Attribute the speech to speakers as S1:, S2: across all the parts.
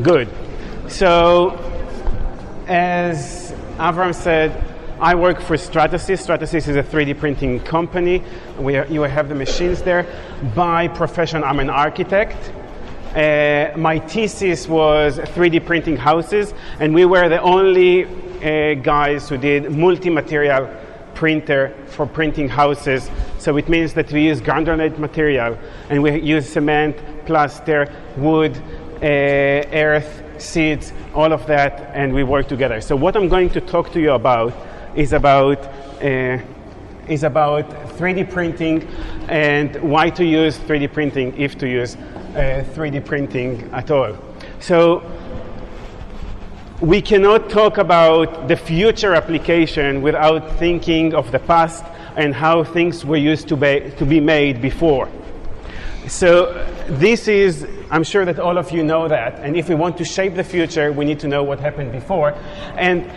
S1: Good. So, as Avram said, I work for Stratasys. Stratasys is a 3D printing company. You have the machines there. By profession, I'm an architect. My thesis was 3D printing houses, and we were the only guys who did multi-material printer for printing houses. So it means that we use granulate material, and we use cement, plaster, wood, earth, seeds, all of that, and we work together. So what I'm going to talk to you about is about 3D printing and why to use 3D printing, if to use 3D printing at all. So we cannot talk about the future application without thinking of the past and how things were used to be made before. So this is, I'm sure that all of you know that, and if we want to shape the future, we need to know what happened before. And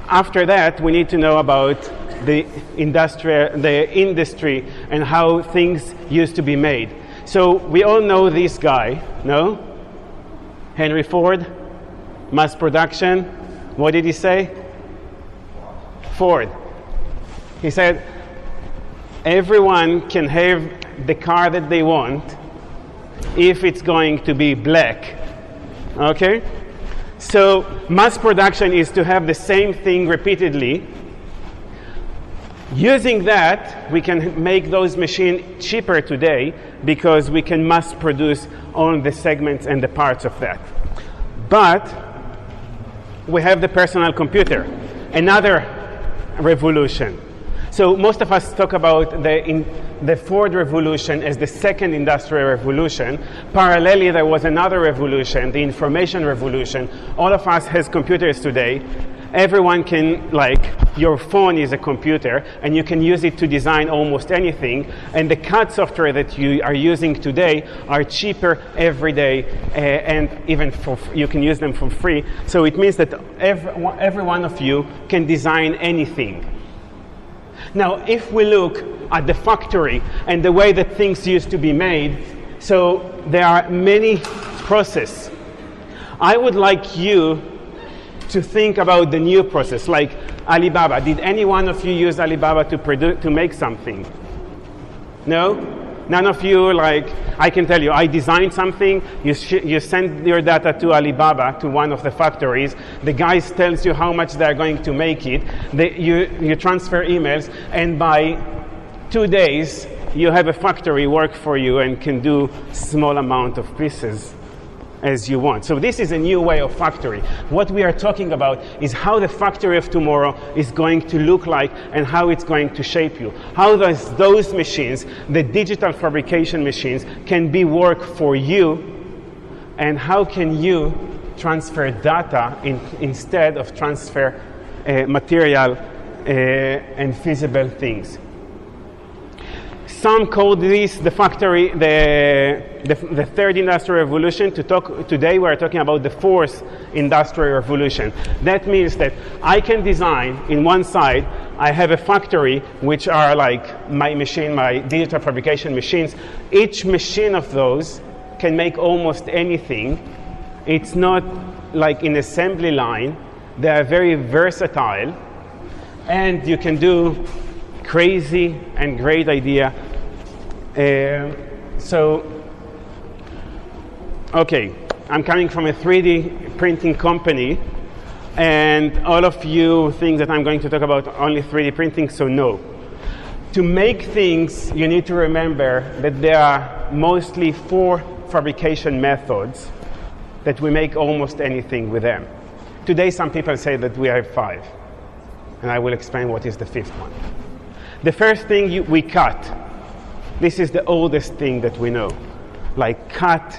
S1: after that, we need to know about the industry and how things used to be made. So we all know this guy, no? Henry Ford, mass production. What did he say? Ford. He said, everyone can have the car that they want if it's going to be black. Okay? So mass production is to have the same thing repeatedly. Using that, we can make those machines cheaper today because we can mass produce all the segments and the parts of that. But we have the personal computer, another revolution. So most of us talk about the Ford revolution as the second industrial revolution. Parallelly, there was another revolution, the information revolution. All of us has computers today. Everyone can, your phone is a computer, and you can use it to design almost anything. And the CAD software that you are using today are cheaper every day, and even you can use them for free. So it means that every one of you can design anything. Now, if we look at the factory and the way that things used to be made, so there are many processes. I would like you to think about the new process, like Alibaba. Did any one of you use Alibaba to make something? No? None of you, I can tell you, I designed something, you send your data to Alibaba, to one of the factories, the guy tells you how much they're going to make it, you transfer emails, and by 2 days, you have a factory work for you and can do small amount of pieces as you want. So this is a new way of factory. What we are talking about is how the factory of tomorrow is going to look like and how it's going to shape you. How those machines, the digital fabrication machines, can be work for you, and how can you transfer data instead of transfer material and feasible things. Some call this the factory, the third industrial revolution. Today we are talking about the fourth industrial revolution. That means that I can design, in one side, I have a factory, which are like my digital fabrication machines. Each machine of those can make almost anything. It's not like an assembly line. They are very versatile, and you can do crazy and great idea. Okay, I'm coming from a 3D printing company, and all of you think that I'm going to talk about only 3D printing, so no. To make things, you need to remember that there are mostly 4 fabrication methods that we make almost anything with them. Today, some people say that we have 5, and I will explain what is the 5th one. The first thing we cut. This is the oldest thing that we know, like cut.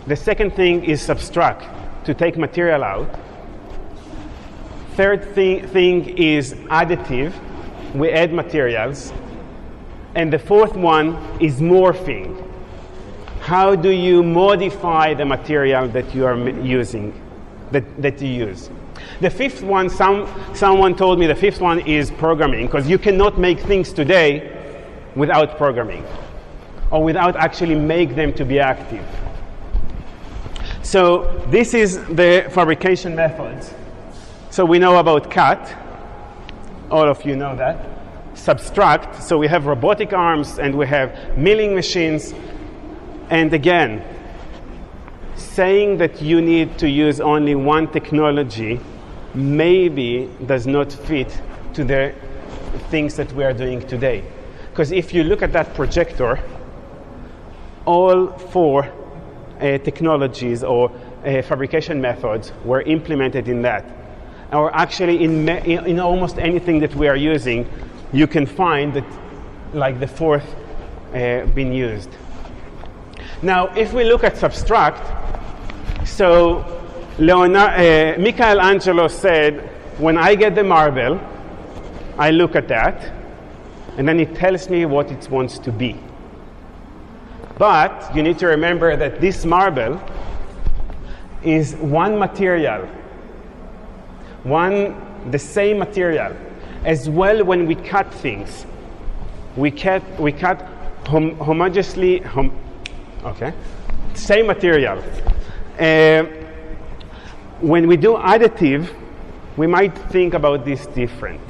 S1: The second thing is subtract, to take material out. Third thing is additive. We add materials. And the fourth one is morphing. How do you modify the material that you are using, that you use? The 5th one, someone told me the 5th one is programming, because you cannot make things today without programming, or without actually make them to be active. So this is the fabrication methods. So we know about cut. All of you know that. Subtract. So we have robotic arms and we have milling machines. And again, saying that you need to use only one technology maybe does not fit to the things that we are doing today. Because if you look at that projector, all four technologies or fabrication methods were implemented in that. Or actually in almost anything that we are using, you can find that like the fourth being used. Now, if we look at subtract, so Michelangelo said, when I get the marble, I look at that, and then it tells me what it wants to be. But you need to remember that this marble is one material, the same material. As well, when we cut things, we cut homogeneously, okay, same material. When we do additive, we might think about this different.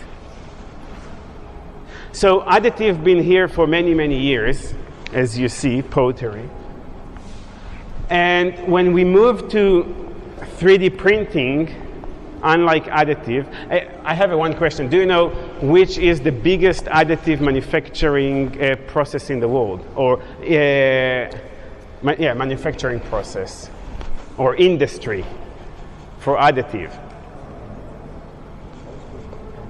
S1: So additive been here for many, many years, as you see, pottery. And when we move to 3D printing, unlike additive, I have one question. Do you know which is the biggest additive manufacturing process in the world? Or, manufacturing process or industry for additive?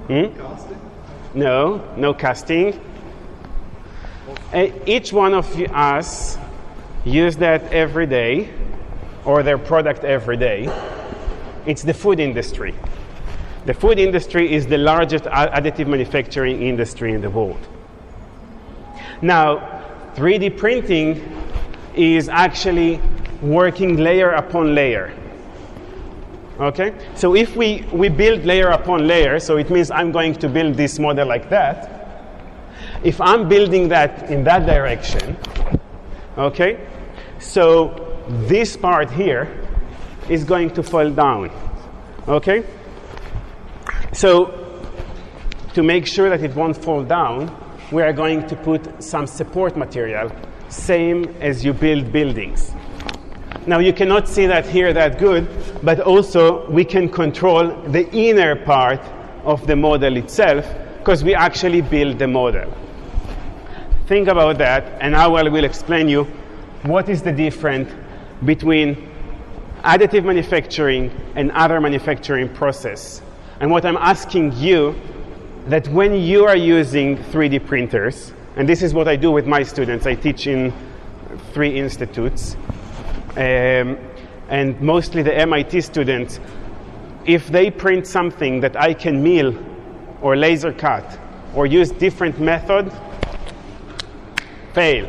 S2: Casting?
S1: No casting. Each one of us use that every day, or their product every day. It's the food industry. The food industry is the largest additive manufacturing industry in the world. Now, 3D printing is actually working layer upon layer. Okay? So if we build layer upon layer, so it means I'm going to build this model like that. If I'm building that in that direction, okay, so this part here is going to fall down. Okay? So to make sure that it won't fall down, we are going to put some support material, same as you build buildings. Now you cannot see that here that good, but also we can control the inner part of the model itself because we actually build the model. Think about that, and now I will explain you what is the difference between additive manufacturing and other manufacturing process. And what I'm asking you, that when you are using 3D printers, and this is what I do with my students, I teach in 3 institutes, and mostly the MIT students, if they print something that I can mill or laser cut or use different method, fail.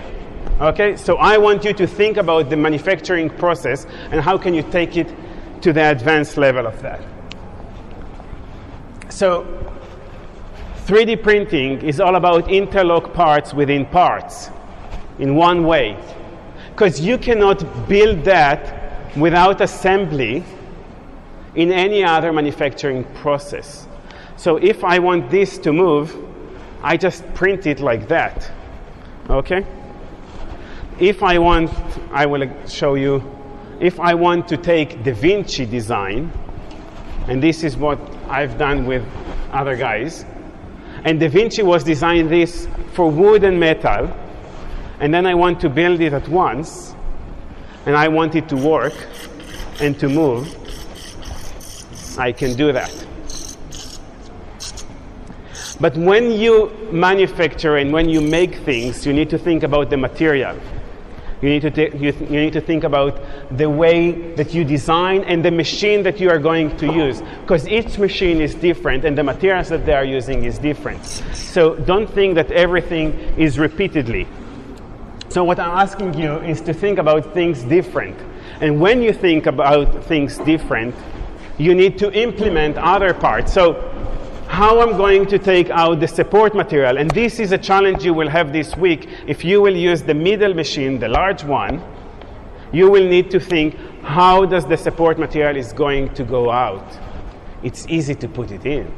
S1: Okay, so I want you to think about the manufacturing process and how can you take it to the advanced level of that. So 3D printing is all about interlock parts within parts in one way, because you cannot build that without assembly in any other manufacturing process. So if I want this to move, I just print it like that. Okay? If I want, I will show you, if I want to take Da Vinci design, and this is what I've done with other guys, and Da Vinci was designed this for wood and metal, and then I want to build it at once, and I want it to work and to move, I can do that. But when you manufacture and when you make things, you need to think about the material. You need to think about the way that you design and the machine that you are going to use, because each machine is different and the materials that they are using is different. So don't think that everything is repeatedly. So what I'm asking you is to think about things different. And when you think about things different, you need to implement other parts. So how I'm going to take out the support material, and this is a challenge you will have this week. If you will use the middle machine, the large one, you will need to think, how does the support material is going to go out? It's easy to put it in.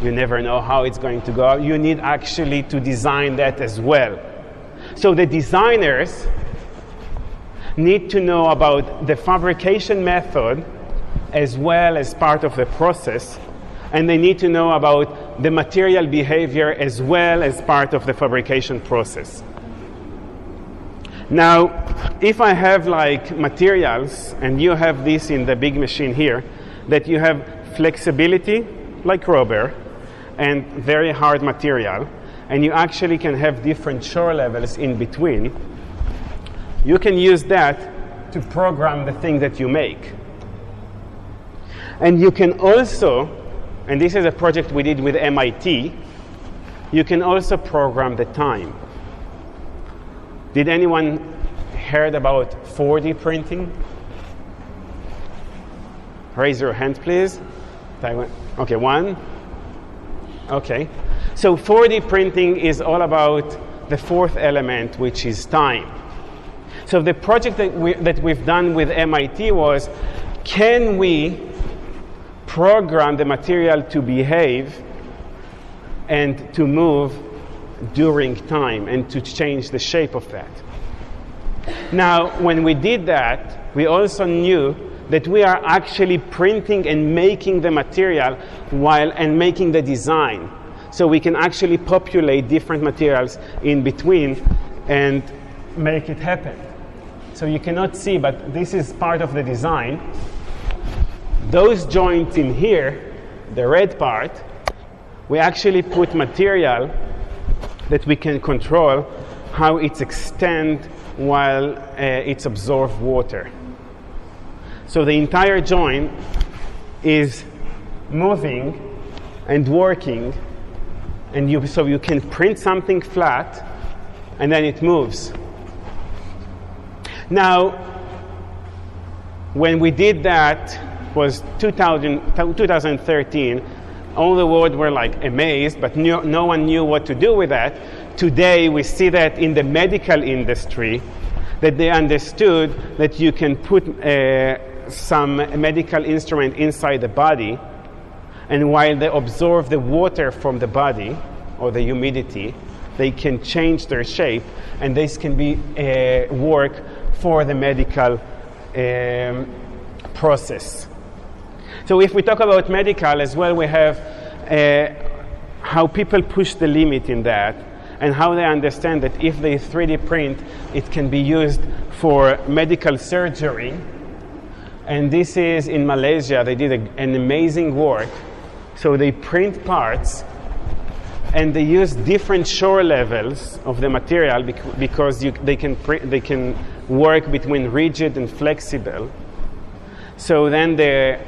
S1: You never know how it's going to go out. You need actually to design that as well. So the designers need to know about the fabrication method as well as part of the process, and they need to know about the material behavior as well as part of the fabrication process. Now, if I have like materials, and you have this in the big machine here, that you have flexibility, like rubber, and very hard material, and you actually can have different shore levels in between, you can use that to program the thing that you make. And you can also, and this is a project we did with MIT, you can also program the time. Did anyone heard about 4D printing? Raise your hand, please. Okay, one. Okay. So 4D printing is all about the fourth element, which is time. So the project that we've done with MIT was, can we program the material to behave and to move during time and to change the shape of that? Now, when we did that, we also knew that we are actually printing and making the material and making the design. So we can actually populate different materials in between and make it happen. So you cannot see, but this is part of the design. Those joints in here, the red part, we actually put material that we can control how it's extend while it's absorbs water. So the entire joint is moving and working, and so you can print something flat and then it moves. Now, when we did that was 2013, all the world were like amazed, but no one knew what to do with that. Today we see that in the medical industry, that they understood that you can put some medical instrument inside the body, and while they absorb the water from the body or the humidity, they can change their shape, and this can be work for the medical process. So if we talk about medical as well, we have how people push the limit in that, and how they understand that if they 3D print, it can be used for medical surgery. And this is in Malaysia. They did an amazing work. So they print parts, and they use different shore levels of the material because they can work between rigid and flexible. So then the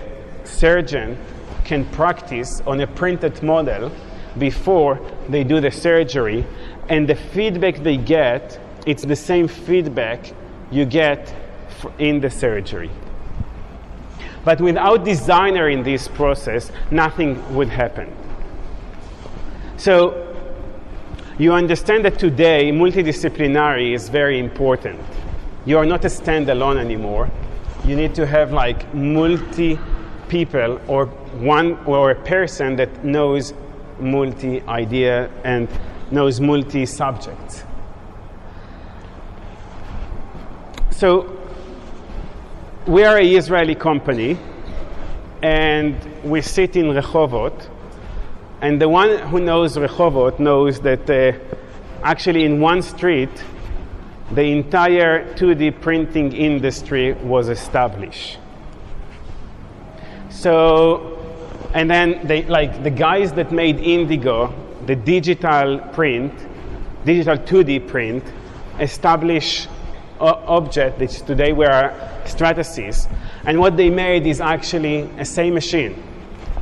S1: surgeon can practice on a printed model before they do the surgery, and the feedback they get, it's the same feedback you get in the surgery. But without designer in this process, nothing would happen. So you understand that today multidisciplinary is very important. You are not a standalone anymore. You need to have like multi people or one or a person that knows multi-idea and knows multi-subjects. So we are an Israeli company, and we sit in Rehovot, and the one who knows Rehovot knows that actually in one street the entire 2D printing industry was established. So, and then the guys that made Indigo, the digital 2D print, established object that today we are Stratasys, and what they made is actually a same machine,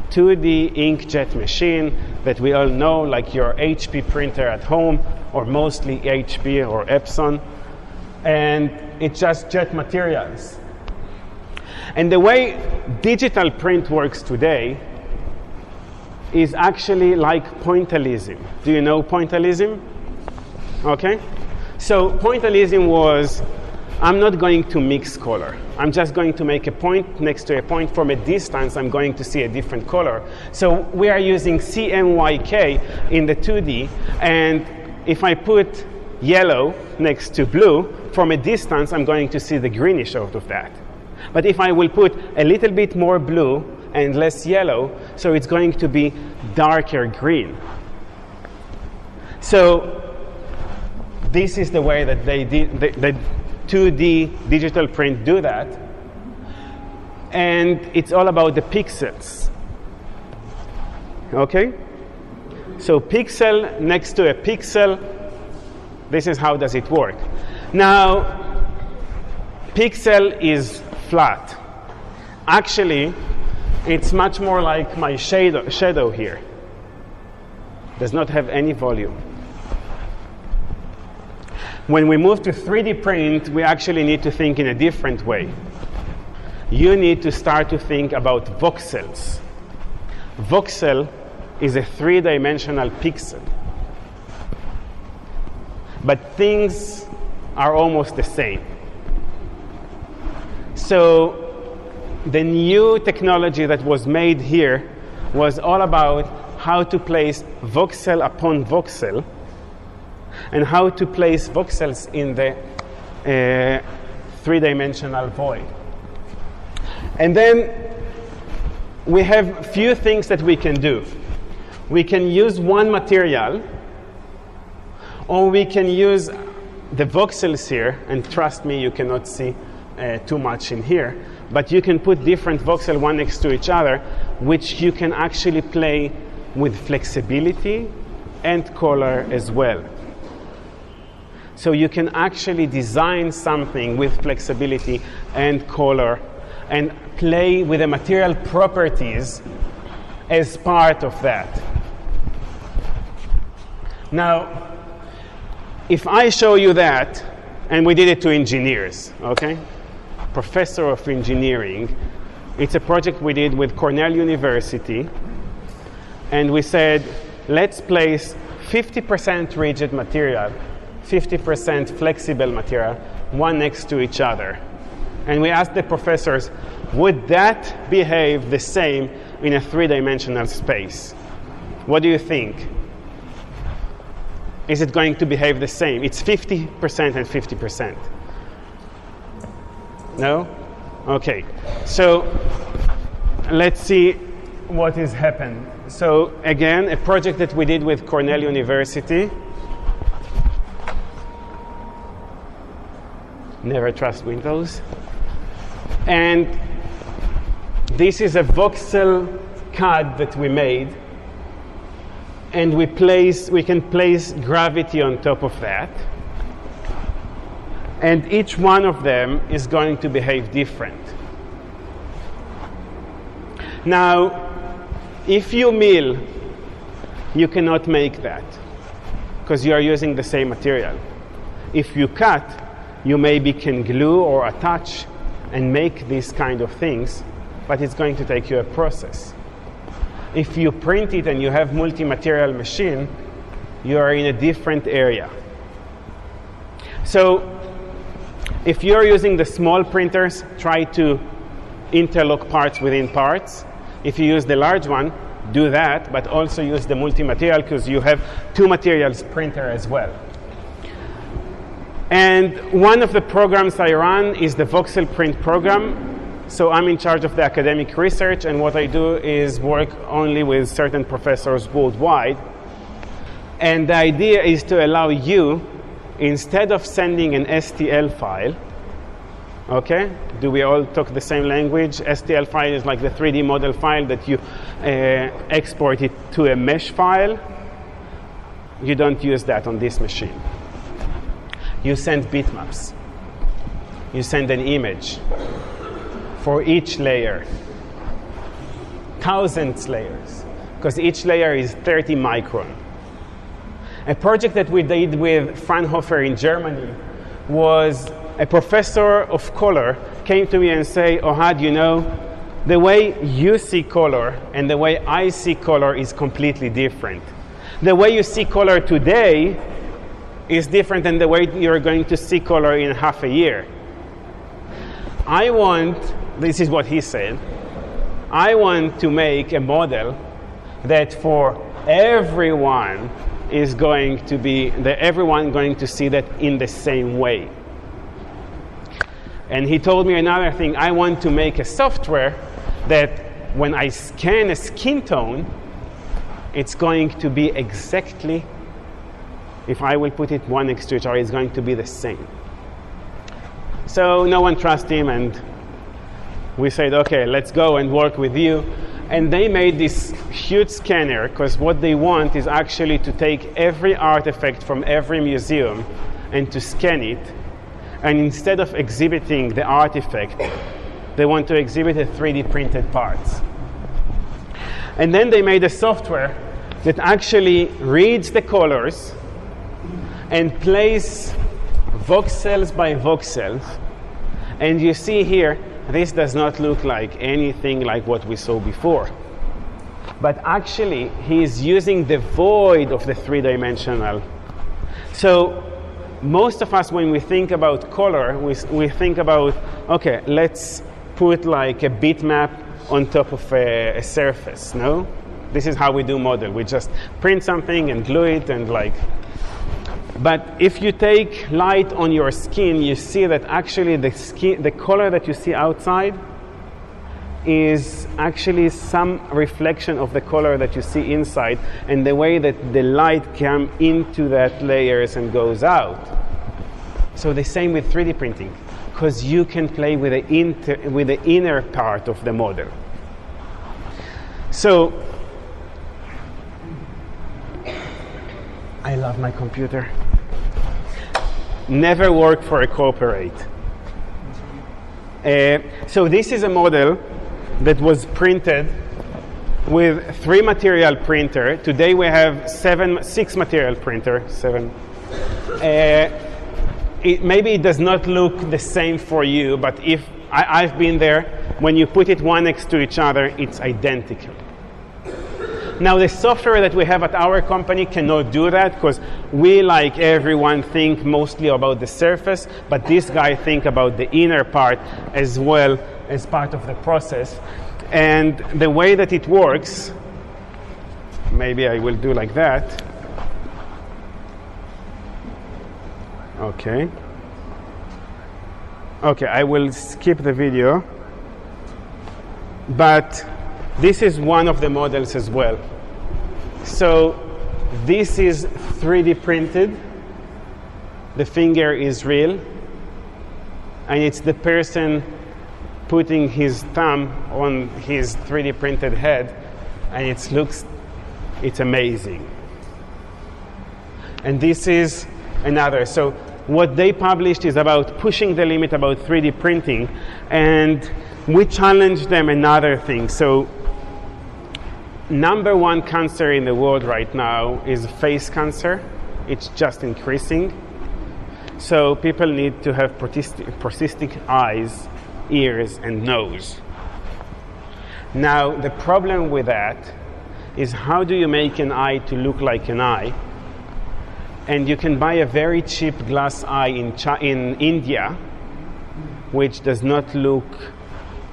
S1: 2D inkjet machine that we all know, like your HP printer at home, or mostly HP or Epson, and it's just jet materials. And the way digital print works today is actually like pointillism. Do you know pointillism? Okay. So pointillism was I'm not going to mix color. I'm just going to make a point next to a point. From a distance, I'm going to see a different color. So we are using CMYK in the 2D, and if I put yellow next to blue, from a distance, I'm going to see the greenish out of that. But if I will put a little bit more blue and less yellow, so it's going to be darker green. So this is the way that they did the 2D digital print do that. And it's all about the pixels. Okay? So pixel next to a pixel, this is how does it work. Now, pixel is flat. Actually, it's much more like my shadow here. Does not have any volume. When we move to 3D print, we actually need to think in a different way. You need to start to think about voxels. Voxel is a 3-dimensional pixel. But things are almost the same. So the new technology that was made here was all about how to place voxel upon voxel and how to place voxels in the 3-dimensional void. And then we have few things that we can do. We can use one material, or we can use the voxels here, and trust me, you cannot see too much in here, but you can put different voxels one next to each other, which you can actually play with flexibility and color as well. So you can actually design something with flexibility and color and play with the material properties as part of that. Now, if I show you that, and we did it to engineers, okay? Professor of engineering. It's a project we did with Cornell University, and we said, let's place 50% rigid material, 50% flexible material, one next to each other. And we asked the professors, would that behave the same in a 3-dimensional space? What do you think? Is it going to behave the same? It's 50% and 50%. No? Okay. So let's see what has happened. So again, a project that we did with Cornell University. Never trust Windows. And this is a voxel CAD that we made. And we can place gravity on top of that. And each one of them is going to behave different. Now, if you mill, you cannot make that because you are using the same material. If you cut, you maybe can glue or attach and make these kind of things, but it's going to take you a process. If you print it and you have multi-material machine, you are in a different area. So if you're using the small printers, try to interlock parts within parts. If you use the large one, do that, but also use the multi-material because you have 2 materials printer as well. And one of the programs I run is the voxel print program. So I'm in charge of the academic research, and what I do is work only with certain professors worldwide. And the idea is to allow you, instead of sending an STL file, okay? Do we all talk the same language? STL file is like the 3D model file that you export it to a mesh file. You don't use that on this machine. You send bitmaps. You send an image for each layer. Thousands layers, because each layer is 30 micron. A project that we did with Fraunhofer in Germany was a professor of color came to me and say, Ohad, you know, the way you see color and the way I see color is completely different. The way you see color today is different than the way you're going to see color in half a year. this is what he said, I want to make a model that for everyone is going to be, that everyone going to see that in the same way. And he told me another thing, I want to make a software that when I scan a skin tone, it's going to be exactly, if I will put it one next to each other, it's going to be the same. So no one trusts him, and we said, okay, let's go and work with you. And they made this huge scanner, because what they want is actually to take every artifact from every museum and to scan it. And instead of exhibiting the artifact, they want to exhibit the 3D printed parts. And then they made a software that actually reads the colors and plays voxels by voxels. And you see here, this does not look like anything like what we saw before. But actually, he is using the void of the three-dimensional. So most of us, when we think about color, we think about, okay, let's put like a bitmap on top of a surface, no? This is how we do model. We just print something and glue it and like. But if you take light on your skin, you see that actually the color that you see outside is actually some reflection of the color that you see inside, and the way that the light comes into that layers and goes out. So the same with 3D printing, because you can play with the inner part of the model. So I love my computer. Never work for a corporate. So this is a model that was printed with 3 material printer. Today we have 6 material printer. 7. Maybe it does not look the same for you, but if I've been there, when you put it one next to each other, it's identical. Now the software that we have at our company cannot do that, because we, like everyone, think mostly about the surface, but this guy think about the inner part as well as part of the process. And the way that it works, maybe I will do like that. Okay, I will skip the video, but this is one of the models as well. So this is 3D printed. The finger is real, and it's the person putting his thumb on his 3D printed head, and it's amazing. And this is another. So what they published is about pushing the limit about 3D printing, and we challenged them another thing. So number 1 cancer in the world right now is face cancer. It's just increasing. So people need to have prosthetic eyes, ears, and nose. Now the problem with that is, how do you make an eye to look like an eye? And you can buy a very cheap glass eye in India, which does not look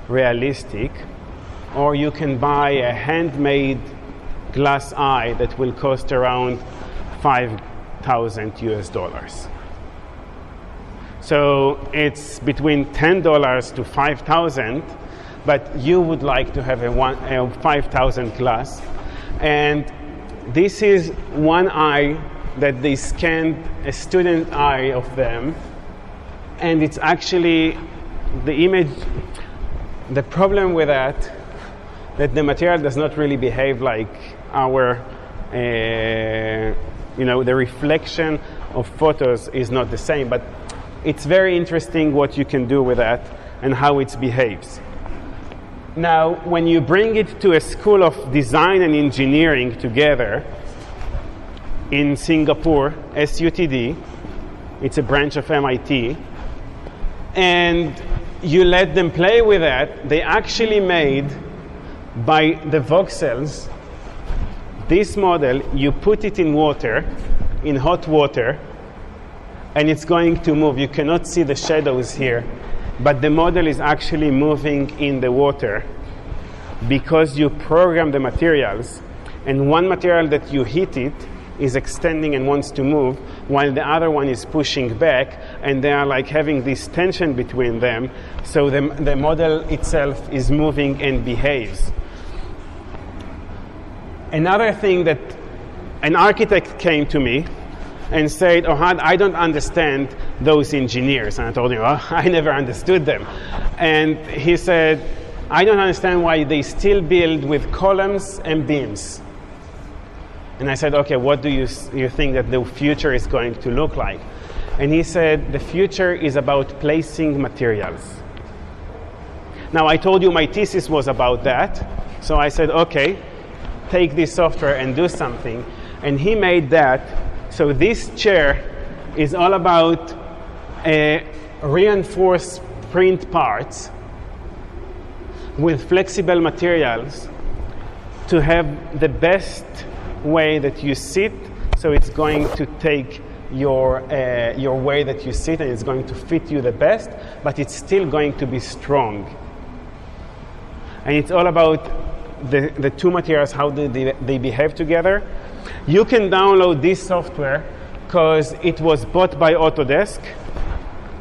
S1: realistic, or you can buy a handmade glass eye that will cost around $5,000 US. So it's between $10 to $5,000, but you would like to have a $5,000 glass. And this is one eye that they scanned a student eye of them, and it's actually the image. The problem with that the material does not really behave like our, the reflection of photos is not the same, but it's very interesting what you can do with that and how it behaves. Now, when you bring it to a school of design and engineering together in Singapore, SUTD, it's a branch of MIT, and you let them play with that, they actually made, by the voxels, this model, you put it in water, in hot water, and it's going to move. You cannot see the shadows here. but the model is actually moving in the water because you program the materials, and one material that you hit it is extending and wants to move, while the other one is pushing back, and they are like having this tension between them, so the model itself is moving and behaves. Another thing that an architect came to me and said, Ohad, I don't understand those engineers. And I told him, oh, I never understood them. And he said, I don't understand why they still build with columns and beams. And I said, okay, what do you think that the future is going to look like? And he said, the future is about placing materials. Now, I told you my thesis was about that. So I said, okay, take this software and do something. And he made that. So this chair is all about reinforced print parts with flexible materials to have the best way that you sit. So it's going to take your way that you sit, and it's going to fit you the best, but it's still going to be strong. And it's all about the two materials, how they behave together. You can download this software because it was bought by Autodesk.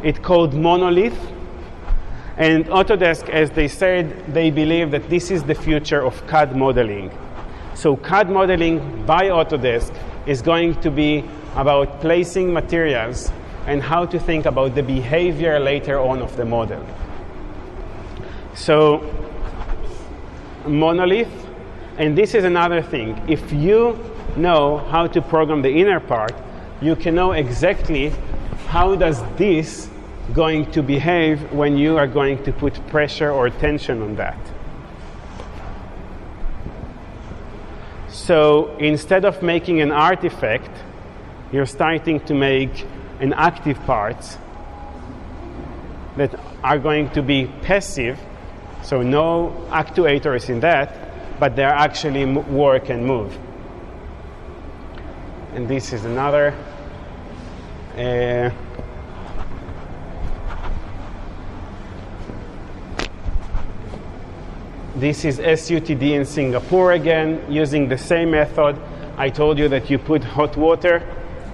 S1: It's called Monolith. And Autodesk, as they said, they believe that this is the future of CAD modeling. So CAD modeling by Autodesk is going to be about placing materials and how to think about the behavior later on of the model. So Monolith, and this is another thing. If you know how to program the inner part, you can know exactly how does this going to behave when you are going to put pressure or tension on that. So instead of making an artifact, you're starting to make an active parts that are going to be passive, so no actuators in that, but they actually work and move. And this is another this is SUTD in Singapore again, using the same method. I told you that you put hot water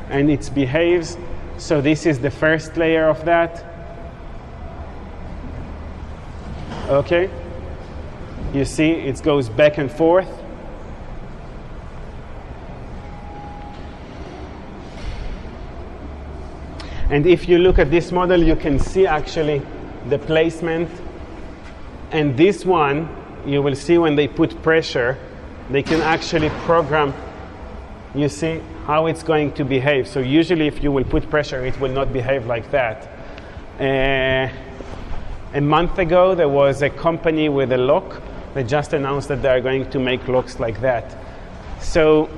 S1: and it behaves. So this is the first layer of that. Okay. You see, it goes back and forth. And if you look at this model, you can see actually the placement. And this one, you will see when they put pressure, they can actually program, you see, how it's going to behave. So usually if you will put pressure, it will not behave like that. A month ago, there was a company with a lock that just announced that they are going to make locks like that. So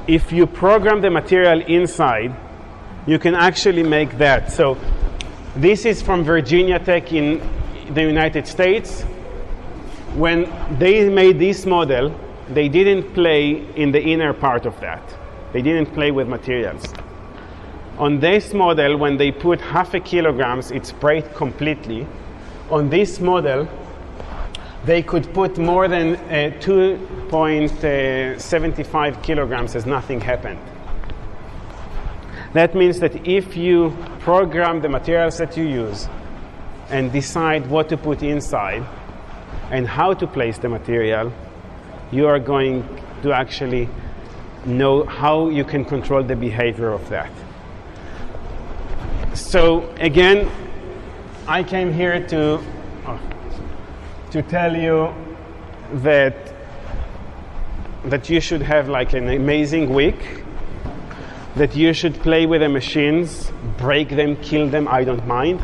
S1: if you program the material inside, you can actually make that. So this is from Virginia Tech in the United States. When they made this model, they didn't play in the inner part of that. They didn't play with materials. On this model, when they put 0.5 kilograms, it sprayed completely. On this model, they could put more than 2.75 kilograms as nothing happened. That means that if you program the materials that you use and decide what to put inside and how to place the material, you are going to actually know how you can control the behavior of that. So again, I came here to tell you that you should have like an amazing week, that you should play with the machines, break them, kill them, I don't mind.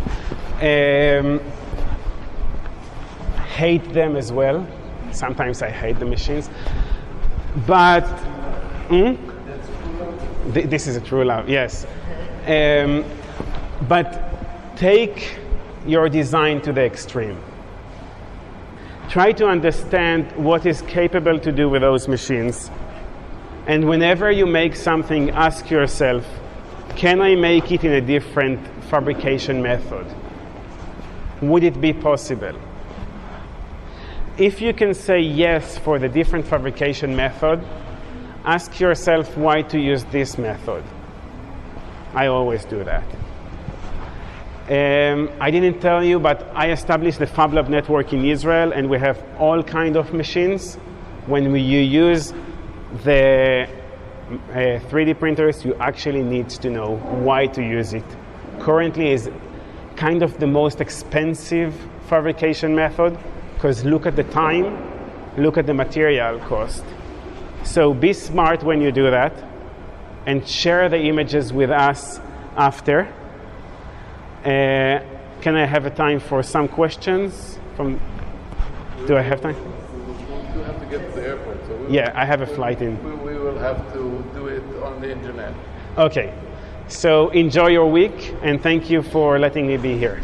S1: Hate them as well. Sometimes I hate the machines. But this is a true love, yes. But take your design to the extreme. Try to understand what is capable to do with those machines. And whenever you make something, ask yourself, can I make it in a different fabrication method? Would it be possible? If you can say yes for the different fabrication method, ask yourself why to use this method. I always do that. I didn't tell you, but I established the FabLab network in Israel, and we have all kinds of machines. When you use the 3D printers, you actually need to know why to use it. Currently is kind of the most expensive fabrication method, because look at the time, look at the material cost. So be smart when you do that, and share the images with us after. Can I have a time for some questions? Do I have time?
S3: You have to get to the airport. So
S1: Yeah, I have a flight in.
S3: We will have to do it on the internet.
S1: Okay, so enjoy your week, and thank you for letting me be here.